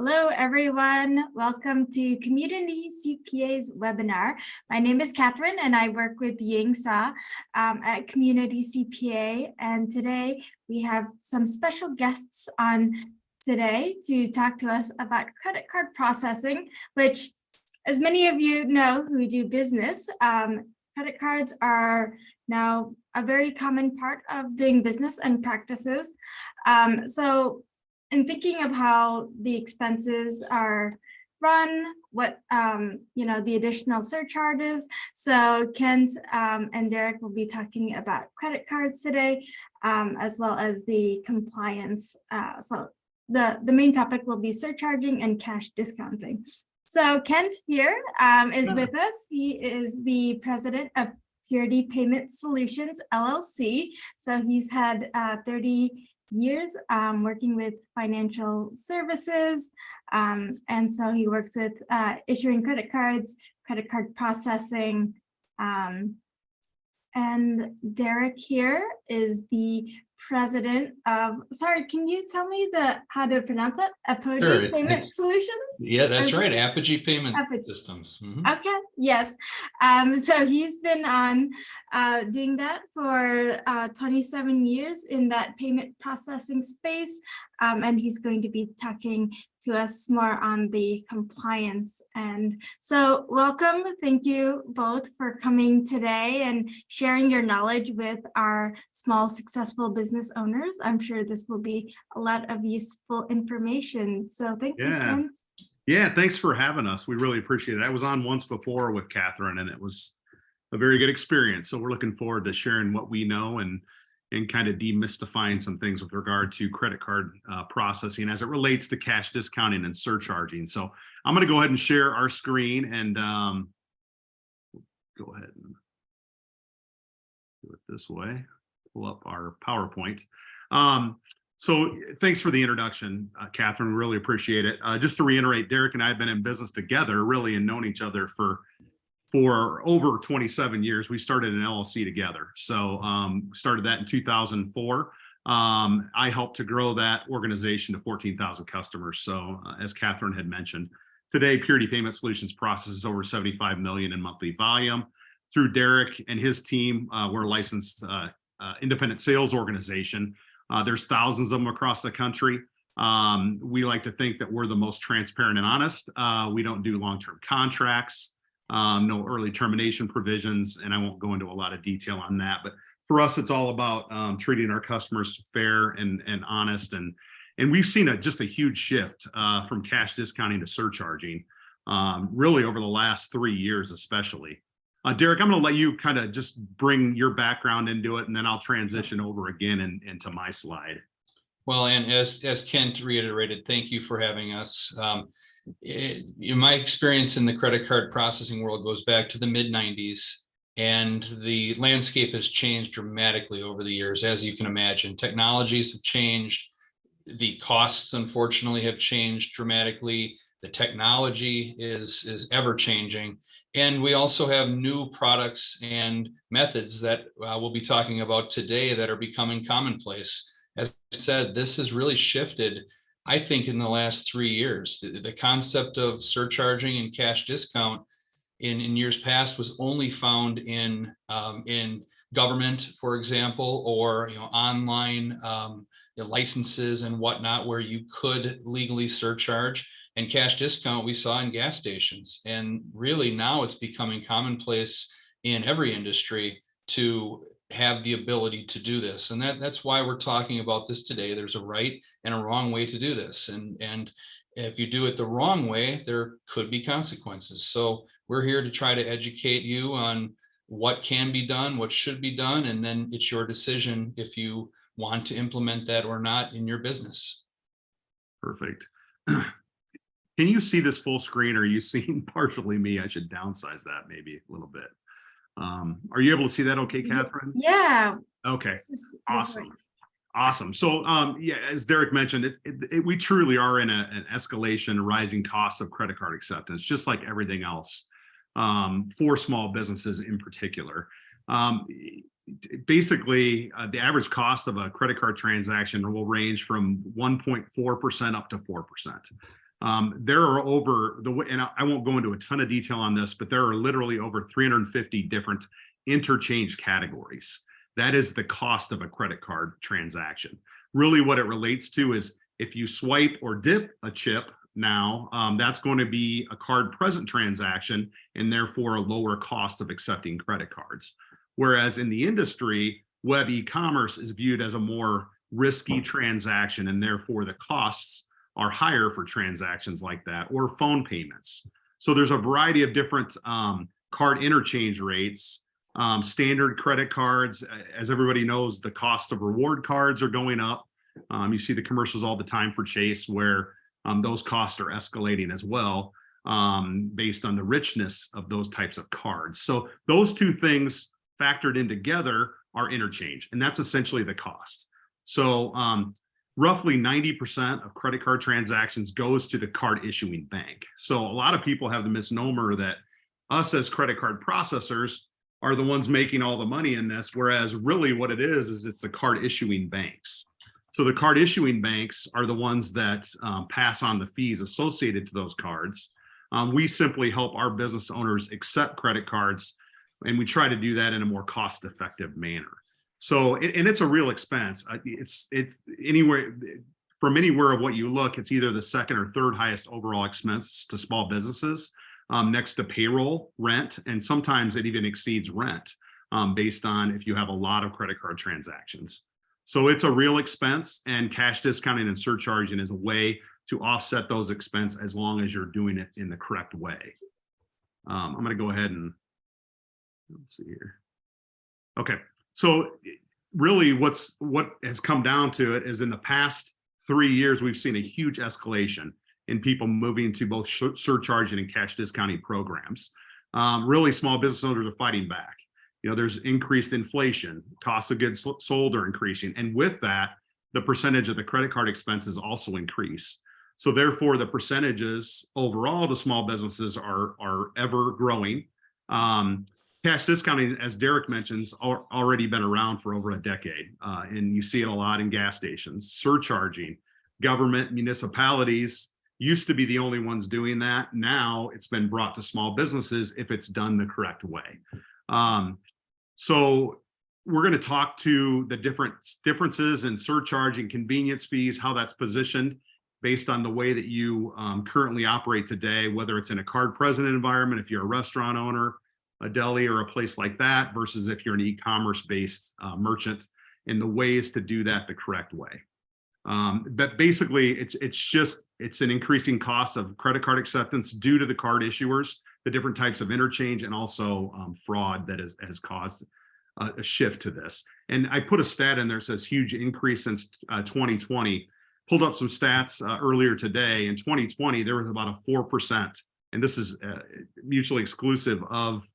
Hello, everyone. Welcome to Community CPA's webinar. My name is Catherine, and I work with Ying Sa at Community CPA. And today we have some special guests on today to talk to us about credit card processing, which, as many of you know who do business, credit cards are now a very common part of doing business and practices. In thinking of how the expenses are run, what the additional surcharges. So Kent and Derek will be talking about credit cards today, as well as the compliance. So the main topic will be surcharging and cash discounting. So Kent here is with us. He is the president of Purity Payment Solutions, LLC. So he's had 30 years working with financial services. And so he works with issuing credit cards, credit card processing. And Derek here is the president of, sorry, can you tell me how to pronounce that? Apogee Payment Solutions? Yeah, that's right. Apogee Payment Systems. Mm-hmm. Okay, yes. So he's been on doing that for 27 years in that payment processing space. And he's going to be talking to us more on the compliance. And so welcome. Thank you both for coming today and sharing your knowledge with our small, successful business owners. I'm sure this will be a lot of useful information. So thank you, Kent. Yeah, thanks for having us. We really appreciate it. I was on once before with Catherine, and it was a very good experience. So we're looking forward to sharing what we know and kind of demystifying some things with regard to credit card processing as it relates to cash discounting and surcharging. So I'm going to go ahead and share our screen and go ahead and do it this way. Pull up our PowerPoint. So thanks for the introduction, Catherine. We really appreciate it. Just to reiterate, Derek and I have been in business together, really, and known each other for over 27 years. We started an LLC together. So started that in 2004. I helped to grow that organization to 14,000 customers. So as Catherine had mentioned, today Purity Payment Solutions processes over 75 million in monthly volume. Through Derek and his team, we're a licensed independent sales organization. There's thousands of them across the country. We like to think that we're the most transparent and honest. We don't do long-term contracts, no early termination provisions, and I won't go into a lot of detail on that. But for us, it's all about treating our customers fair and honest. And we've seen just a huge shift from cash discounting to surcharging, really over the last 3 years, especially. Derek, I'm going to let you kind of just bring your background into it, and then I'll transition over again into my slide. Well, and as Kent reiterated, thank you for having us. My experience in the credit card processing world goes back to the mid-90s, and the landscape has changed dramatically over the years, as you can imagine. Technologies have changed. The costs, unfortunately, have changed dramatically. The technology is ever changing. And we also have new products and methods that we'll be talking about today that are becoming commonplace. As I said, this has really shifted, I think, in the last 3 years. The concept of surcharging and cash discount in years past was only found in government, for example, or online licenses and whatnot, where you could legally surcharge. And cash discount we saw in gas stations. And really now it's becoming commonplace in every industry to have the ability to do this. And that's why we're talking about this today. There's a right and a wrong way to do this. And if you do it the wrong way, there could be consequences. So we're here to try to educate you on what can be done, what should be done, and then it's your decision if you want to implement that or not in your business. Perfect. Can you see this full screen, or are you seeing partially me? I should downsize that maybe a little bit. Are you able to see that okay, Catherine? Yeah. Okay, awesome. Awesome. So yeah, as Derek mentioned, we truly are in an escalation, rising costs of credit card acceptance, just like everything else, for small businesses in particular. Basically, the average cost of a credit card transaction will range from 1.4% up to 4%. There are over and I won't go into a ton of detail on this, but there are literally over 350 different interchange categories. That is the cost of a credit card transaction. Really what it relates to is if you swipe or dip a chip now, that's going to be a card present transaction and therefore a lower cost of accepting credit cards. Whereas in the industry, web e-commerce is viewed as a more risky transaction and therefore the costs are higher for transactions like that, or phone payments. So there's a variety of different card interchange rates. Standard credit cards, as everybody knows, the cost of reward cards are going up. You see the commercials all the time for Chase where those costs are escalating as well based on the richness of those types of cards. So those two things factored in together are interchange, and that's essentially the cost. So roughly 90% of credit card transactions goes to the card issuing bank. So a lot of people have the misnomer that us as credit card processors are the ones making all the money in this, whereas really what it is it's the card issuing banks. So the card issuing banks are the ones that pass on the fees associated to those cards. We simply help our business owners accept credit cards, and we try to do that in a more cost-effective manner. So, and it's a real expense. It's anywhere from anywhere of what you look, it's either the second or third highest overall expense to small businesses, next to payroll, rent, and sometimes it even exceeds rent based on if you have a lot of credit card transactions. So it's a real expense, and cash discounting and surcharging is a way to offset those expenses as long as you're doing it in the correct way. I'm going to go ahead and let's see here. Okay, so really what has come down to it is in the past 3 years, we've seen a huge escalation in people moving to both surcharging and cash discounting programs. Really, small business owners are fighting back. You know, there's increased inflation, cost of goods sold are increasing. And with that, the percentage of the credit card expenses also increase. So therefore, the percentages overall to small businesses are ever growing. Cash discounting, as Derek mentions, already been around for over a decade. And you see it a lot in gas stations. Surcharging, government, municipalities used to be the only ones doing that. Now it's been brought to small businesses if it's done the correct way. So we're going to talk to the differences in surcharging, convenience fees, how that's positioned based on the way that you currently operate today, whether it's in a card present environment, if you're a restaurant owner, a deli, or a place like that, versus if you're an e-commerce based merchant, and the ways to do that the correct way. But basically, it's an increasing cost of credit card acceptance due to the card issuers, the different types of interchange, and also fraud that has caused a shift to this. And I put a stat in there that says huge increase since 2020. Pulled up some stats earlier today. In 2020, there was about a 4%, and this is mutually exclusive of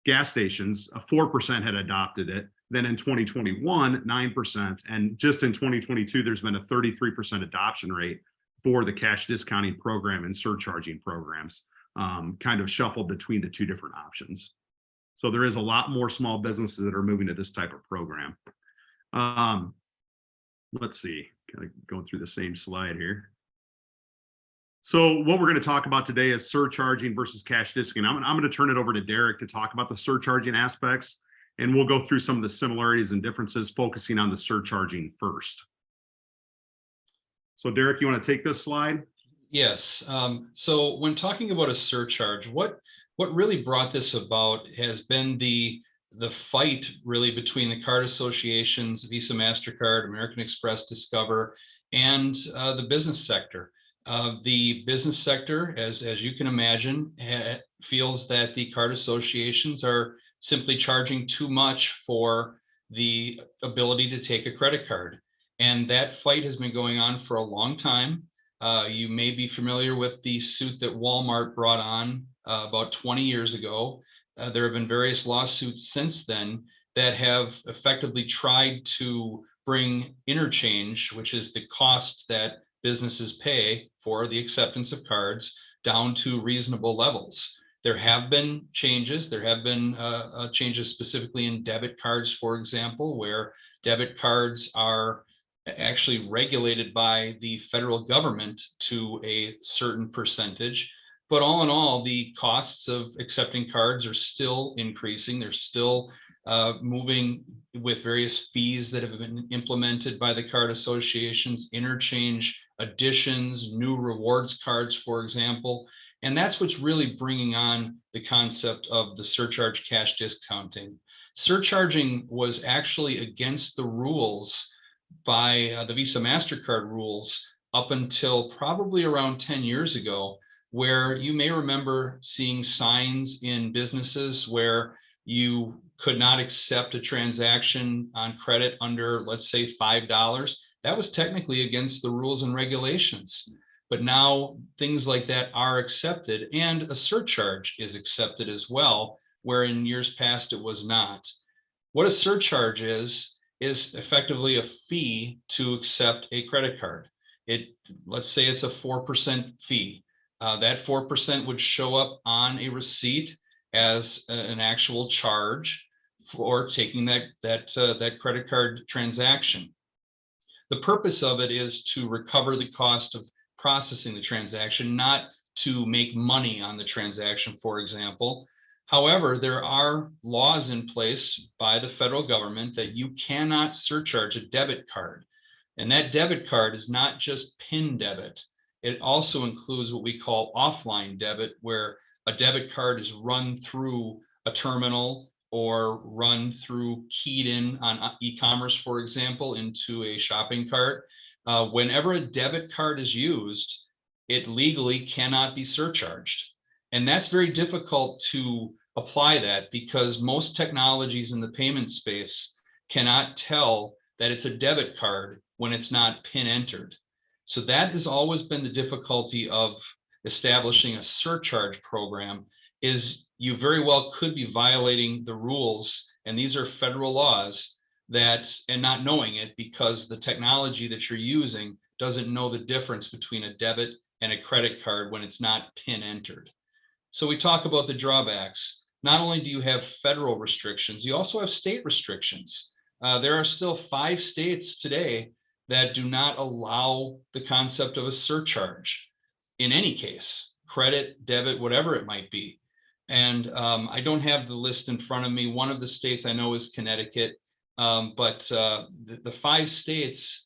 gas stations. A 4% had adopted it. Then in 2021, 9%. And just in 2022, there's been a 33% adoption rate for the cash discounting program and surcharging programs, kind of shuffled between the two different options. So there is a lot more small businesses that are moving to this type of program. Let's see, kind of going through the same slide here. So what we're going to talk about today is surcharging versus cash discounting. I'm going to turn it over to Derek to talk about the surcharging aspects, and we'll go through some of the similarities and differences, focusing on the surcharging first. So Derek, you want to take this slide? Yes. So when talking about a surcharge, what really brought this about has been the fight really between the card associations, Visa, MasterCard, American Express, Discover, and the business sector. The business sector, as you can imagine, feels that the card associations are simply charging too much for the ability to take a credit card. And that fight has been going on for a long time. You may be familiar with the suit that Walmart brought on about 20 years ago. There have been various lawsuits since then that have effectively tried to bring interchange, which is the cost that businesses pay for the acceptance of cards, down to reasonable levels. There have been changes. There have been changes specifically in debit cards, for example, where debit cards are actually regulated by the federal government to a certain percentage. But all in all, the costs of accepting cards are still increasing. They're still moving with various fees that have been implemented by the card associations, interchange additions, new rewards cards, for example. And that's what's really bringing on the concept of the surcharge cash discounting. Surcharging was actually against the rules by the Visa MasterCard rules up until probably around 10 years ago, where you may remember seeing signs in businesses where you could not accept a transaction on credit under, let's say, $5. That was technically against the rules and regulations. But now things like that are accepted, and a surcharge is accepted as well, where in years past it was not. What a surcharge is effectively a fee to accept a credit card. Let's say it's a 4% fee. That 4% would show up on a receipt as an actual charge for taking that credit card transaction. The purpose of it is to recover the cost of processing the transaction, not to make money on the transaction, for example. However, there are laws in place by the federal government that you cannot surcharge a debit card. And that debit card is not just PIN debit. It also includes what we call offline debit, where a debit card is run through a terminal or run through keyed in on e-commerce, for example, into a shopping cart. Whenever a debit card is used, it legally cannot be surcharged. And that's very difficult to apply that because most technologies in the payment space cannot tell that it's a debit card when it's not PIN entered. So that has always been the difficulty of establishing a surcharge program, is you very well could be violating the rules, and these are federal laws, and not knowing it because the technology that you're using doesn't know the difference between a debit and a credit card when it's not PIN entered. So we talk about the drawbacks. Not only do you have federal restrictions, you also have state restrictions. There are still 5 states today that do not allow the concept of a surcharge in any case, credit, debit, whatever it might be. And I don't have the list in front of me. One of the states I know is Connecticut, but the 5 states,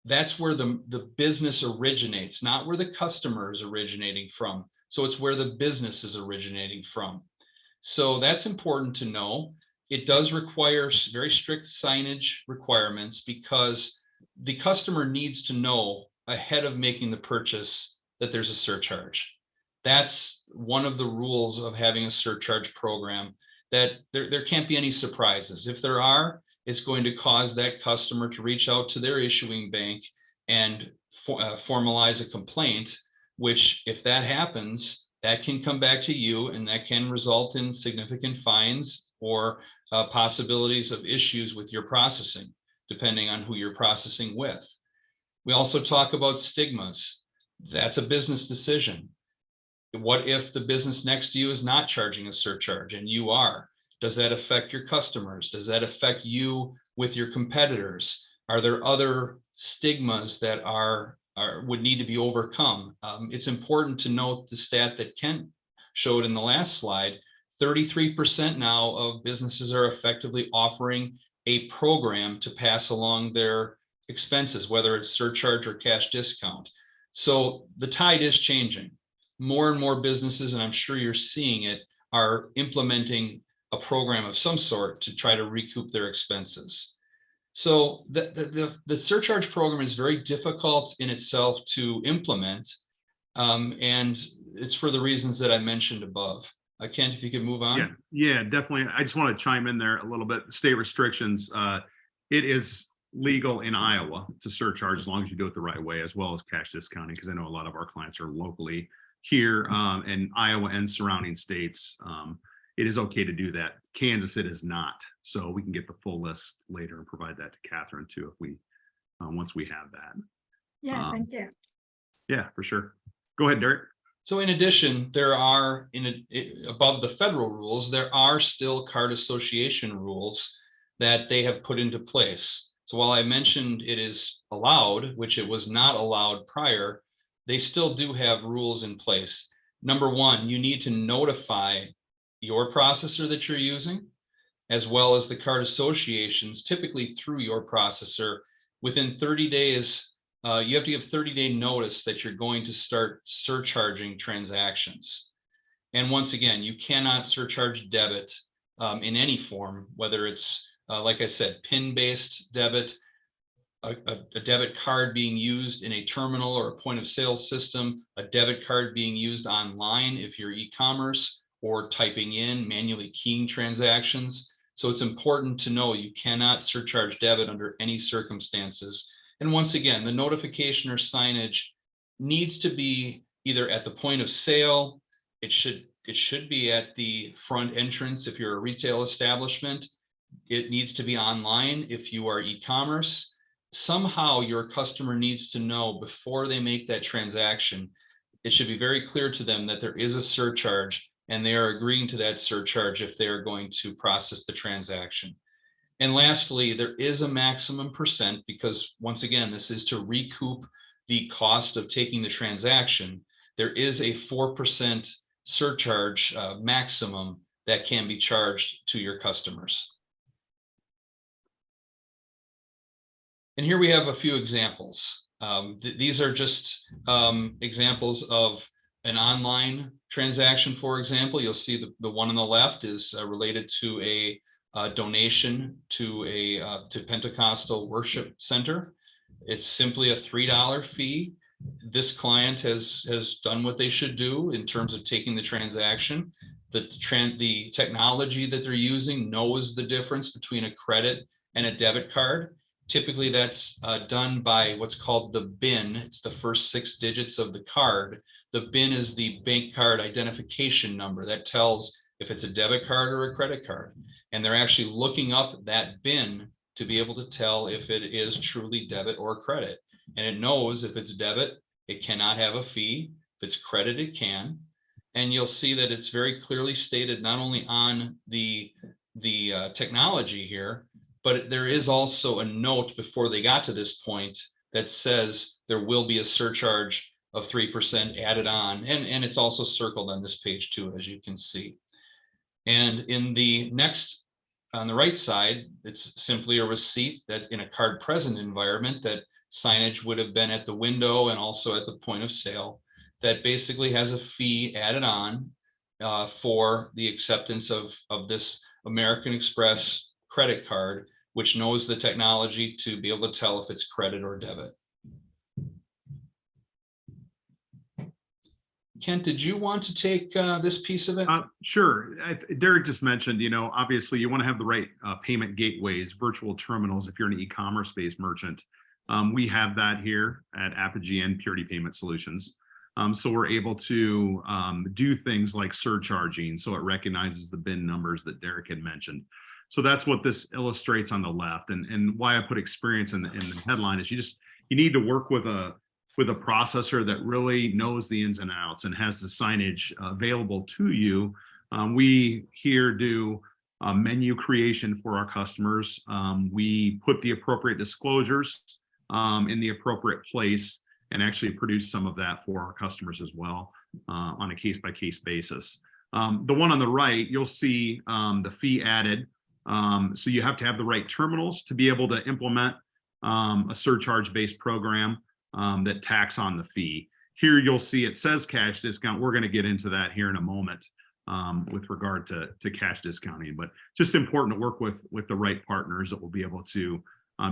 that's where the business originates, not where the customer is originating from. So it's where the business is originating from. So that's important to know. It does require very strict signage requirements because the customer needs to know ahead of making the purchase that there's a surcharge. That's one of the rules of having a surcharge program, that there can't be any surprises. If there are, it's going to cause that customer to reach out to their issuing bank and formalize a complaint, which if that happens, that can come back to you and that can result in significant fines or possibilities of issues with your processing, depending on who you're processing with. We also talk about stigmas. That's a business decision. What if the business next to you is not charging a surcharge and you are? Does that affect your customers? Does that affect you with your competitors? Are there other stigmas that would need to be overcome? It's important to note the stat that Kent showed in the last slide. 33% now of businesses are effectively offering a program to pass along their expenses, whether it's surcharge or cash discount. So the tide is changing. More and more businesses, and I'm sure you're seeing it, are implementing a program of some sort to try to recoup their expenses. So the surcharge program is very difficult in itself to implement, and it's for the reasons that I mentioned above. Kent, if you could move on. Yeah, definitely. I just want to chime in there a little bit. State restrictions. It is legal in Iowa to surcharge as long as you do it the right way, as well as cash discounting, because I know a lot of our clients are locally here in Iowa and surrounding states. It is okay to do that. Kansas, it is not. So we can get the full list later and provide that to Catherine too, if we once we have that. Yeah, thank you. Yeah, for sure. Go ahead, Derek. So in addition, there are, above the federal rules, there are still card association rules that they have put into place. So while I mentioned it is allowed, which it was not allowed prior, they still do have rules in place. Number one, you need to notify your processor that you're using, as well as the card associations, typically through your processor. Within 30 days, you have to give 30-day notice that you're going to start surcharging transactions. And once again, you cannot surcharge debit in any form, whether it's, like I said, PIN-based debit, a debit card being used in a terminal or a point of sale system, a debit card being used online if you're e-commerce, or typing in, manually keying transactions. So it's important to know you cannot surcharge debit under any circumstances. And once again, the notification or signage needs to be either at the point of sale, it should be at the front entrance if you're a retail establishment. It needs to be online if you are e-commerce. Somehow your customer needs to know before they make that transaction. It should be very clear to them that there is a surcharge and they are agreeing to that surcharge if they are going to process the transaction. And lastly, there is a maximum percent, because once again, this is to recoup the cost of taking the transaction. There is a 4% surcharge maximum that can be charged to your customers. And here we have a few examples. These are just examples of an online transaction. For example, you'll see the one on the left is related to a donation to Pentecostal Worship Center. It's simply a $3 fee. This client has done what they should do in terms of taking the transaction. The technology that they're using knows the difference between a credit and a debit card. Typically, that's done by what's called the BIN. It's the first 6 digits of the card. The BIN is the bank card identification number that tells if it's a debit card or a credit card. And they're actually looking up that BIN to be able to tell if it is truly debit or credit. And it knows if it's debit, it cannot have a fee. If it's credit, it can. And you'll see that it's very clearly stated not only on the technology here, but there is also a note before they got to this point that says there will be a surcharge of 3% added on. And it's also circled on this page too, as you can see. And in the next, on the right side, it's simply a receipt that in a card present environment, that signage would have been at the window and also at the point of sale, that basically has a fee added on for the acceptance of this American Express credit card, which knows the technology to be able to tell if it's credit or debit. Kent, did you want to take this piece of it? Sure. Derek just mentioned, obviously you want to have the right payment gateways, virtual terminals, if you're an e-commerce based merchant. We have that here at Apogee and Purity Payment Solutions. So we're able to do things like surcharging, so it recognizes the BIN numbers that Derek had mentioned. So that's what this illustrates on the left, and why I put experience in the headline is you need to work with a processor that really knows the ins and outs and has the signage available to you. We here do menu creation for our customers. We put the appropriate disclosures in the appropriate place and actually produce some of that for our customers as well on a case-by-case basis. The one on the right, you'll see the fee added. So you have to have the right terminals to be able to implement a surcharge-based program that tacks on the fee. Here you'll see it says cash discount. We're going to get into that here in a moment with regard to cash discounting, but just important to work with the right partners that will be able to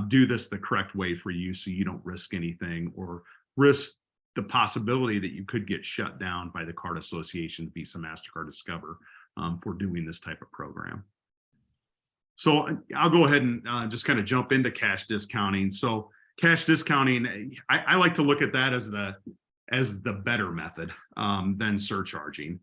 do this the correct way for you, so you don't risk anything or risk the possibility that you could get shut down by the card association, Visa, MasterCard, Discover, for doing this type of program. So I'll go ahead and just kind of jump into cash discounting. So cash discounting, I like to look at that as the better method than surcharging.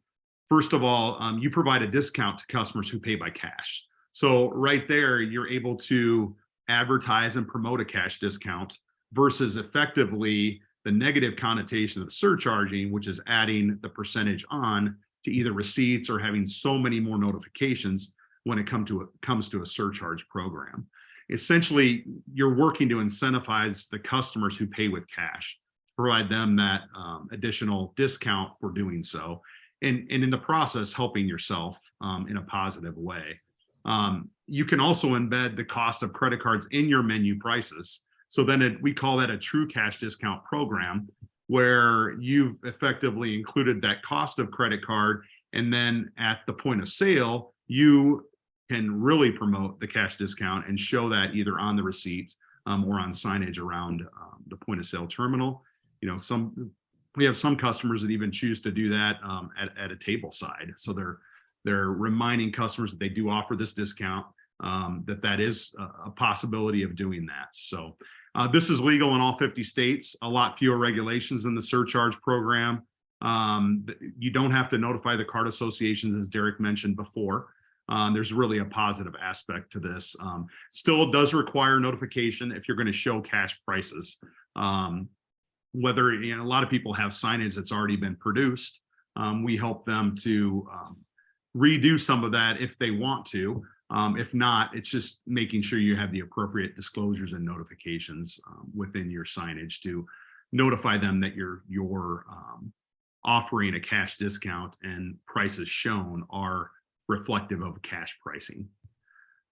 First of all, you provide a discount to customers who pay by cash. So right there, you're able to advertise and promote a cash discount versus effectively the negative connotation of surcharging, which is adding the percentage on to either receipts or having so many more notifications when it comes to a surcharge program. essentially you're working to incentivize the customers who pay with cash, to provide them that additional discount for doing so. And in the process, helping yourself in a positive way. You can also embed the cost of credit cards in your menu prices. So then we call that a true cash discount program, where you've effectively included that cost of credit card. And then at the point of sale, you can really promote the cash discount and show that either on the receipt or on signage around the point of sale terminal. You know, we have some customers that even choose to do that at a table side. So they're reminding customers that they do offer this discount, that is a possibility of doing that. So this is legal in all 50 states, a lot fewer regulations in the surcharge program. You don't have to notify the card associations, as Derek mentioned before. There's really a positive aspect to this. Still does require notification if you're going to show cash prices. Whether, you know, a lot of people have signage that's already been produced. We help them to redo some of that if they want to. If not, it's just making sure you have the appropriate disclosures and notifications within your signage to notify them that you're offering a cash discount and prices shown are reflective of cash pricing.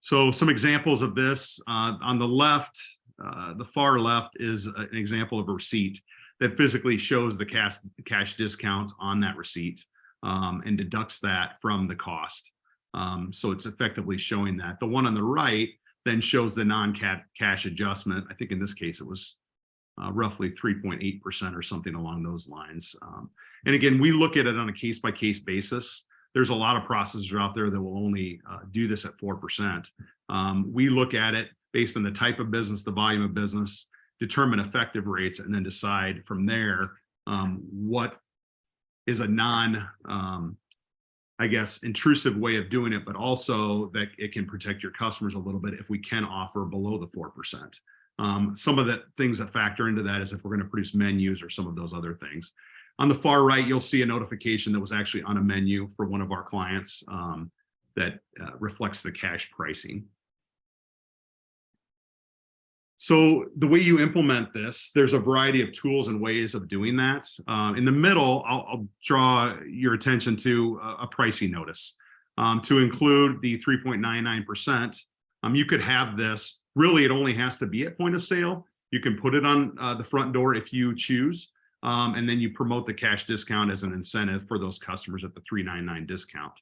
So some examples of this on the left, the far left is an example of a receipt that physically shows the cash discount on that receipt and deducts that from the cost. So it's effectively showing that. The one on the right then shows the non-cash adjustment. I think in this case, it was roughly 3.8% or something along those lines. And again, we look at it on a case-by-case basis. There's a lot of processors out there that will only do this at 4%. We look at it based on the type of business, the volume of business, determine effective rates, and then decide from there what is a I guess, intrusive way of doing it, but also that it can protect your customers a little bit if we can offer below the 4%. Some of the things that factor into that is if we're going to produce menus or some of those other things. On the far right, you'll see a notification that was actually on a menu for one of our clients that reflects the cash pricing. So the way you implement this, there's a variety of tools and ways of doing that. In the middle, I'll draw your attention to a pricing notice to include the 3.99%. You could have this, really, it only has to be at point of sale. You can put it on the front door if you choose, and then you promote the cash discount as an incentive for those customers at the $3.99 discount.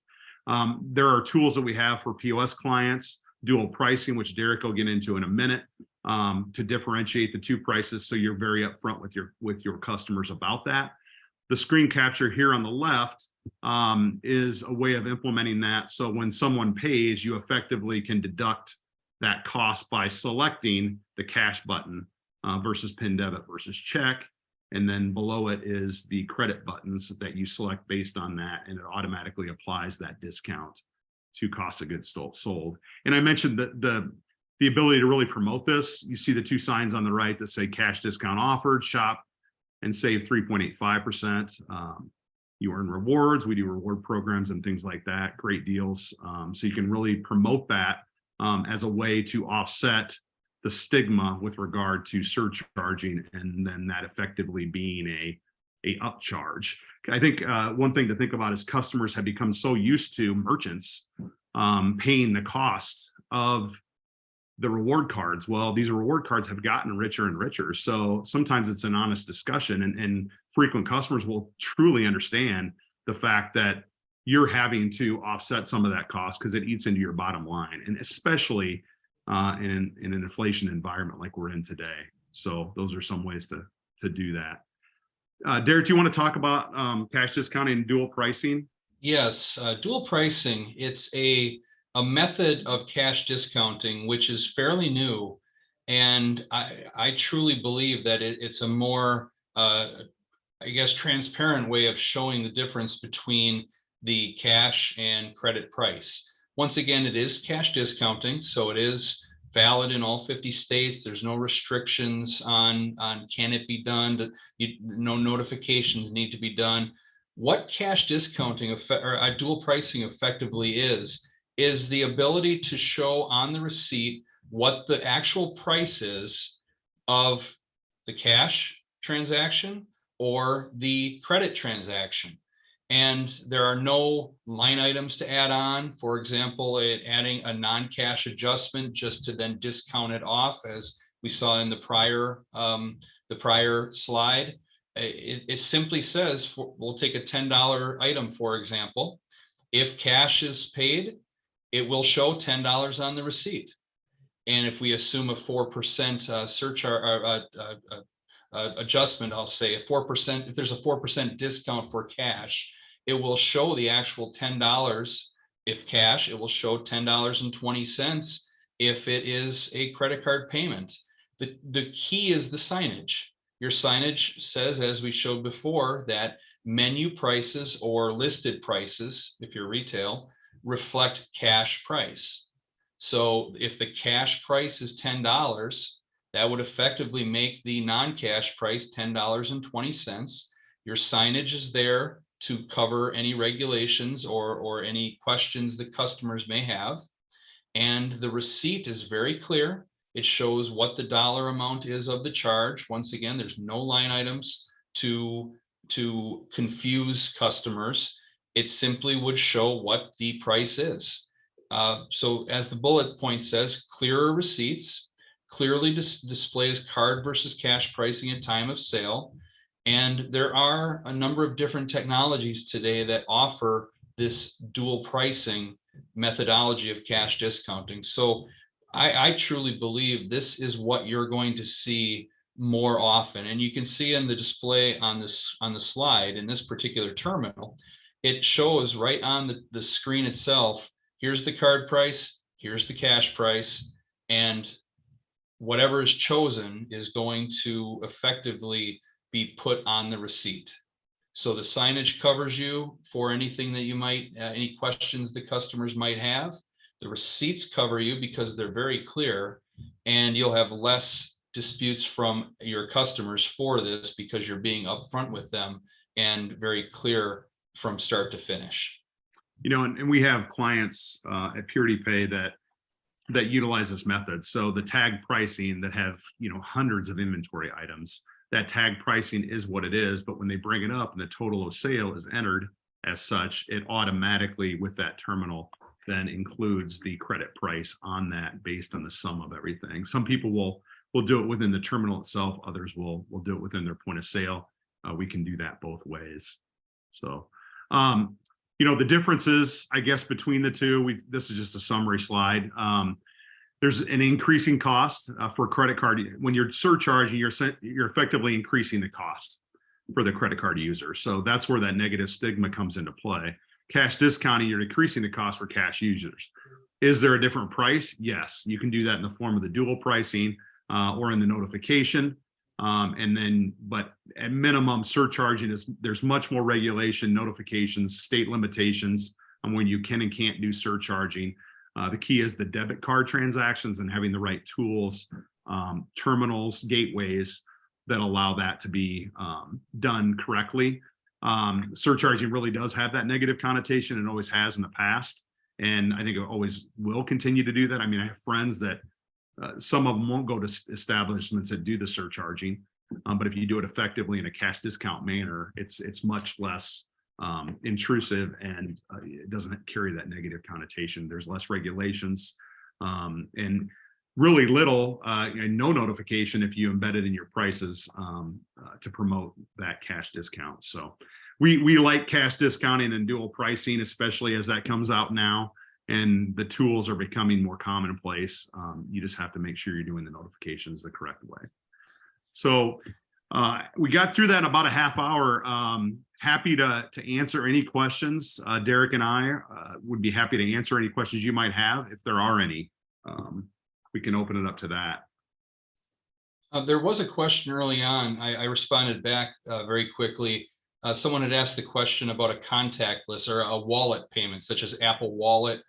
There are tools that we have for POS clients, dual pricing, which Derek will get into in a minute, to differentiate the two prices, so you're very upfront with your customers about that. The screen capture here on the left is a way of implementing that. So when someone pays, you effectively can deduct that cost by selecting the cash button versus PIN debit versus check. And then below it is the credit buttons that you select based on that, and it automatically applies that discount to cost of goods sold. And I mentioned that the ability to really promote this. You see the two signs on the right that say cash discount offered, shop and save 3.85%. You earn rewards. We do reward programs and things like that, great deals. So you can really promote that as a way to offset the stigma with regard to surcharging, and then that effectively being a upcharge. I think one thing to think about is customers have become so used to merchants paying the cost of the reward cards. Well, these reward cards have gotten richer and richer. So sometimes it's an honest discussion, and frequent customers will truly understand the fact that you're having to offset some of that cost because it eats into your bottom line, and especially in an inflation environment like we're in today. So those are some ways to do that. Derek, do you want to talk about cash discounting and dual pricing? Yes, dual pricing. It's a method of cash discounting which is fairly new, and I truly believe that it's a more I guess transparent way of showing the difference between the cash and credit price. Once again, it is cash discounting, so it is valid in all 50 states. There's no restrictions on can it be done. No notifications need to be done. What cash discounting or dual pricing effectively is the ability to show on the receipt what the actual price is of the cash transaction or the credit transaction. And there are no line items to add on. For example, adding a non-cash adjustment just to then discount it off, as we saw in the prior slide. It simply says, we'll take a $10 item, for example. If cash is paid, it will show $10 on the receipt. And if we assume a 4% surcharge adjustment, I'll say a 4%, if there's a 4% discount for cash, it will show the actual $10 if cash. It will show $10.20 if it is a credit card payment. The key is the signage. Your signage says, as we showed before, that menu prices or listed prices, if you're retail, reflect cash price. So if the cash price is $10, that would effectively make the non-cash price $10.20. Your signage is there to cover any regulations or any questions that customers may have. And the receipt is very clear. It shows what the dollar amount is of the charge. Once again, there's no line items to confuse customers. It simply would show what the price is. So as the bullet point says, clearer receipts, clearly displays card versus cash pricing at time of sale. And there are a number of different technologies today that offer this dual pricing methodology of cash discounting. So I truly believe this is what you're going to see more often. And you can see in the display on the slide in this particular terminal, it shows right on the screen itself, here's the card price, here's the cash price, and whatever is chosen is going to effectively be put on the receipt. So the signage covers you for anything that you might, any questions the customers might have. The receipts cover you because they're very clear, and you'll have less disputes from your customers for this because you're being upfront with them and very clear from start to finish. You know, and we have clients at Purity Pay that utilize this method. So the tag pricing that have, you know, hundreds of inventory items, that tag pricing is what it is. But when they bring it up and the total of sale is entered as such, it automatically with that terminal then includes the credit price on that based on the sum of everything. Some people will do it within the terminal itself. Others will do it within their point of sale. We can do that both ways. So, you know, the differences, I guess, between the two, this is just a summary slide. There's an increasing cost for credit card. When you're surcharging, you're effectively increasing the cost for the credit card user. So that's where that negative stigma comes into play. Cash discounting, you're decreasing the cost for cash users. Is there a different price? Yes, you can do that in the form of the dual pricing or in the notification. And then, but at minimum, surcharging there's much more regulation, notifications, state limitations on when you can and can't do surcharging. The key is the debit card transactions and having the right tools, terminals, gateways that allow that to be done correctly. Surcharging really does have that negative connotation and always has in the past. And I think it always will continue to do that. I mean, I have friends that some of them won't go to establishments that do the surcharging, but if you do it effectively in a cash discount manner, it's much less intrusive and it doesn't carry that negative connotation. There's less regulations and really little and no notification if you embed it in your prices to promote that cash discount. So we like cash discounting and dual pricing, especially as that comes out now. And the tools are becoming more commonplace. You just have to make sure you're doing the notifications the correct way. So we got through that in about a half hour. Happy to answer any questions. Derek and I would be happy to answer any questions you might have, if there are any. We can open it up to that. There was a question early on. I responded back very quickly. Someone had asked the question about a contactless or a wallet payment, such as Apple Wallet.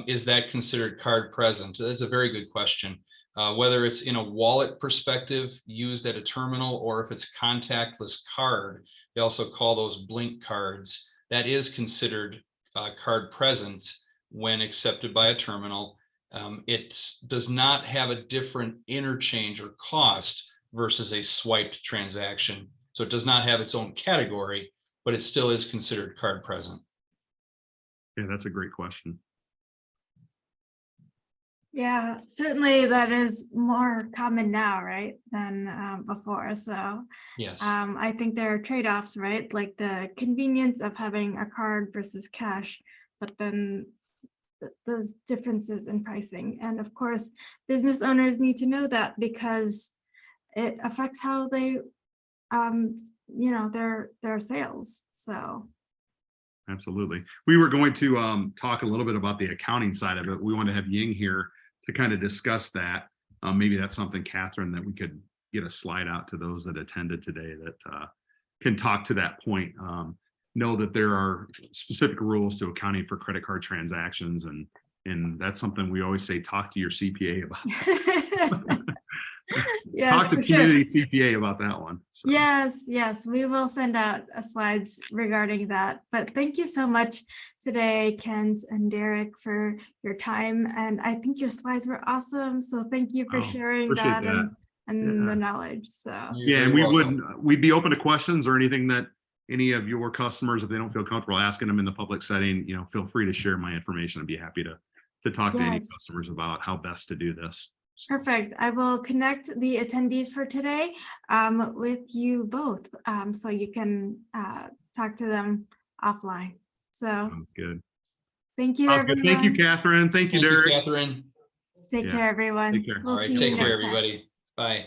Is that considered card present? That's a very good question. Whether it's in a wallet perspective used at a terminal or if it's contactless card, they also call those blink cards. That is considered card present when accepted by a terminal. It does not have a different interchange or cost versus a swiped transaction. So it does not have its own category, but it still is considered card present. Yeah, that's a great question. Yeah, certainly that is more common now, right, than before. So Yes. I think there are trade-offs, right? Like the convenience of having a card versus cash, but then those differences in pricing. And of course, business owners need to know that because it affects how they, their sales. So. Absolutely. We were going to talk a little bit about the accounting side of it. We want to have Ying here to kind of discuss that. Maybe that's something, Catherine, that we could get a slide out to those that attended today that can talk to that point. Know that there are specific rules to accounting for credit card transactions, and that's something we always say, talk to your CPA about. Yes, Talk to for sure. Community CPA about that one. So. Yes, we will send out slides regarding that. But thank you so much today, Kent and Derek, for your time. And I think your slides were awesome. So thank you for sharing appreciate that and Yeah. the knowledge. So Yeah, and we'd be open to questions or anything that any of your customers, if they don't feel comfortable asking them in the public setting, feel free to share my information. I'd be happy to talk to any customers about how best to do this. Perfect. I will connect the attendees for today with you both, so you can talk to them offline. So Sounds good. thank you, Sounds good. everyone. Thank you, Catherine. Thank you, Derek. Catherine. Take care, everyone. Take care. We'll All right, see you take care, next time. everybody. Bye.